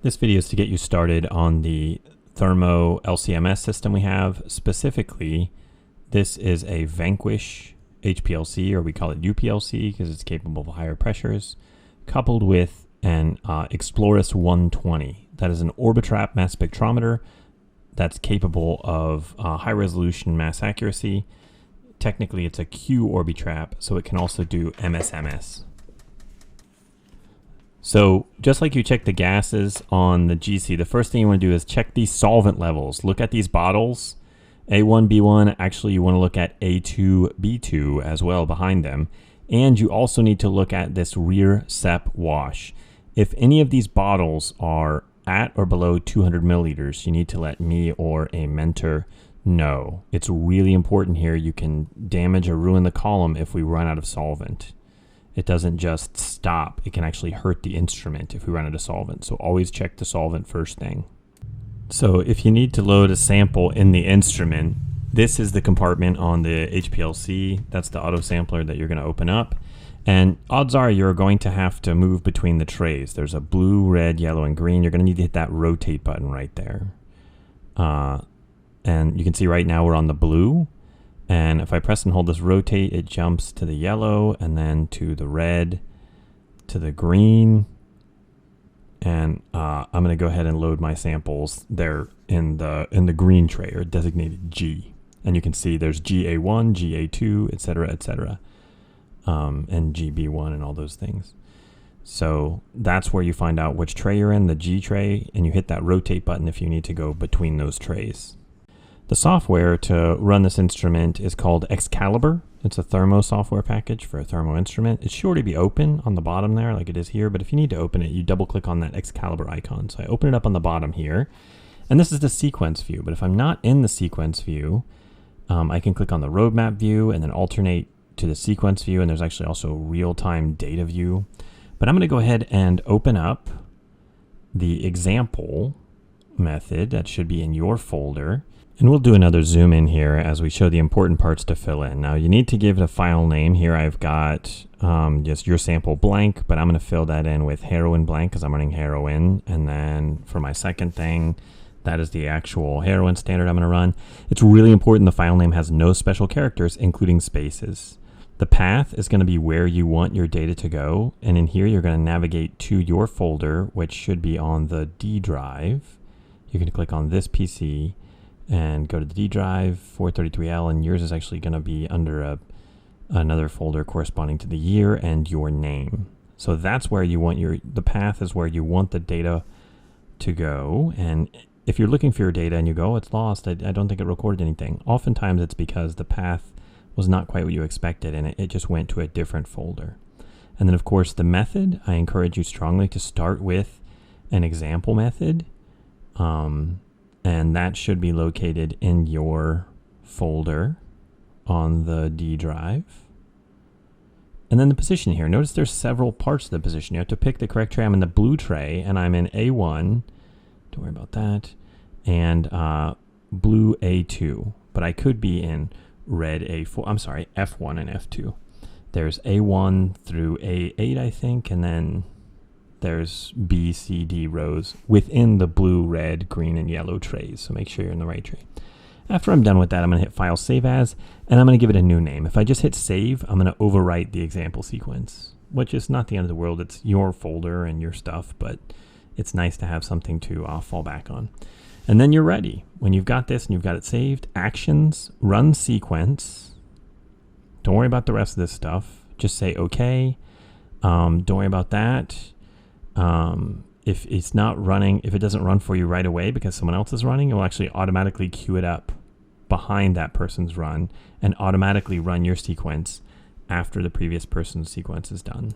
This video is to get you started on the Thermo LCMS system we have. Specifically, this is a Vanquish HPLC, or we call it UPLC because it's capable of higher pressures, coupled with an Exploris 120. That is an Orbitrap mass spectrometer that's capable of high resolution mass accuracy. Technically, it's a Q Orbitrap, so it can also do MSMS. So just like you check the gases on the GC, the first thing you want to do is check these solvent levels. Look at these bottles, A1, B1. Actually, you want to look at A2, B2 as well behind them. And you also need to look at this rear SEP wash. If any of these bottles are at or below 200 milliliters, you need to let me or a mentor know. It's really important here. You can damage or ruin the column if we run out of solvent. It doesn't just stop. It can actually hurt the instrument if we run out of solvent. So always check the solvent first thing. So if you need to load a sample in the instrument, this is the compartment on the HPLC. That's the auto sampler that you're going to open up. And odds are you're going to have to move between the trays. There's a blue, red, yellow, and green. You're going to need to hit that rotate button right there. And you can see right now we're on the blue. And if I press and hold this rotate, it jumps to the yellow and then to the red, to the green. And I'm going to go ahead and load my samples there in the green tray, or designated G. And you can see there's GA1, GA2, etc., and GB1 and all those things. So that's where you find out which tray you're in, the G tray, and you hit that rotate button if you need to go between those trays. The software to run this instrument is called XCalibur. It's a Thermo software package for a Thermo instrument. It's sure to be open on the bottom there like it is here, but if you need to open it, you double click on that XCalibur icon. So I open it up on the bottom here, and this is the sequence view. But if I'm not in the sequence view, I can click on the roadmap view and then alternate to the sequence view, and there's actually also real-time data view. But I'm going to go ahead and open up the example method that should be in your folder. And we'll do another zoom in here as we show the important parts to fill in. Now you need to give it a file name. Here I've got just your sample blank, but I'm going to fill that in with heroin blank because I'm running heroin. And then for my second thing, that is the actual heroin standard I'm going to run. It's really important the file name has no special characters, including spaces. The path is going to be where you want your data to go. And in here, you're going to navigate to your folder, which should be on the D drive. You're going to click on this PC and go to the D drive 433L, and yours is actually going to be under another folder corresponding to the year and your name. So that's where you want the path is where you want the data to go. And if you're looking for your data and you go, oh, it's lost, I don't think it recorded anything. Oftentimes it's because the path was not quite what you expected and it just went to a different folder. And then of course the method, I encourage you strongly to start with an example method. And that should be located in your folder on the D drive. And then the position here. Notice there's several parts of the position. You have to pick the correct tray. I'm in the blue tray, and I'm in A1. Don't worry about that. And blue A2. But I could be in red A4. I'm sorry, F1 and F2. There's A1 through A8, I think, and then there's B, C, D rows within the blue, red, green, and yellow trays. So make sure you're in the right tray. After I'm done with that, I'm going to hit File, Save As, and I'm going to give it a new name. If I just hit Save, I'm going to overwrite the example sequence, which is not the end of the world. It's your folder and your stuff, but it's nice to have something to fall back on. And then you're ready. When you've got this and you've got it saved, Actions, Run Sequence. Don't worry about the rest of this stuff. Just say OK. Don't worry about that. If it's not running, if it doesn't run for you right away because someone else is running, it will actually automatically queue it up behind that person's run and automatically run your sequence after the previous person's sequence is done.